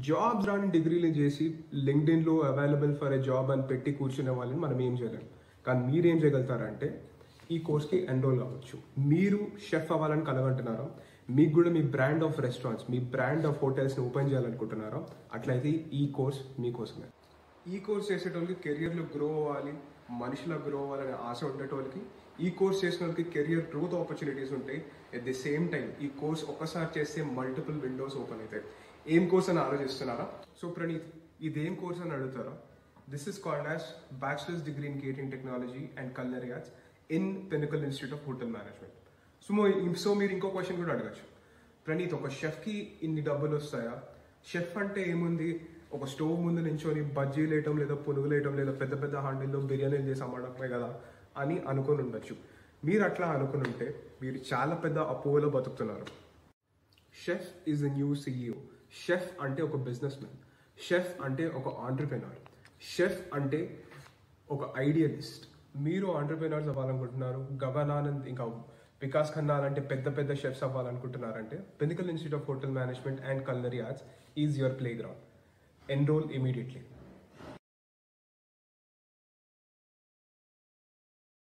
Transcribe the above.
Jobs రాని డిగ్రీలు చేసి లింక్డ్ఇన్లో అవైలబుల్ ఫర్ ఎ జాబ్ అని పెట్టి కూర్చునే వాళ్ళని మనం ఏం చేయలేం. కానీ మీరేం చేయగలుగుతారంటే ఈ కోర్స్కి ఎన్రోల్ కావచ్చు. మీరు షెఫ్ అవ్వాలని కలగంటున్నారా, మీకు కూడా మీ బ్రాండ్ ఆఫ్ రెస్టారెంట్స్, మీ బ్రాండ్ ఆఫ్ హోటల్స్ని ఓపెన్ చేయాలనుకుంటున్నారా, అట్లయితే ఈ కోర్స్ మీకోసమే. ఈ కోర్స్ చేసేటోళ్ళకి కెరియర్లో గ్రో అవ్వాలి, మనిషిలో గ్రో అవ్వాలనే ఆశ ఉండేటోళ్ళకి, ఈ కోర్స్ చేసిన వాళ్ళకి కెరియర్ గ్రోత్ ఆపర్చునిటీస్ ఉంటాయి. ఎట్ ది సేమ్ టైం ఈ కోర్స్ ఒక్కసారి చేస్తే మల్టిపుల్ విండోస్ ఓపెన్ అవుతాయి. ఏం కోర్స్ అని ఆలోచిస్తున్నారా? సో ప్రణీత్, ఇదేం కోర్స్ అని అడుగుతారా? This is called as bachelors degree in catering technology and culinary arts in pinnacle Institute of Hotel management. So మీరు ఇంకో క్వశ్చన్ కూడా అడగచ్చు, ప్రణీత్ ఒక షెఫ్కి ఇన్ని డబ్బులు వస్తాయా? షెఫ్ అంటే ఏముంది, ఒక స్టవ్ ముందు నించొని బజ్జీలు వేయటం లేదా పునుగులు వేయటం లేదా పెద్ద పెద్ద హాండిల్లో బిర్యానీలు చేసి అమ్మడమే కదా అని అనుకుని ఉండొచ్చు. మీరు అట్లా అనుకుని ఉంటే మీరు చాలా పెద్ద అపోలో బతుకుతున్నారు. Chef is a new CEO. Chef అంటే ఒక బిజినెస్ మ్యాన్, షెఫ్ అంటే ఒక ఆంటర్ప్రెనర్, షెఫ్ అంటే ఒక ఐడియలిస్ట్. మీరు ఆంటర్ప్రెనర్స్ అవ్వాలనుకుంటున్నారు, గగన్ ఆనంద్ ఇంకా వికాస్ ఖన్నా అంటే పెద్ద పెద్ద షెఫ్స్ అవ్వాలనుకుంటున్నారంటే Pinnacle Institute of Hotel Management and culinary arts is your playground. Enroll immediately.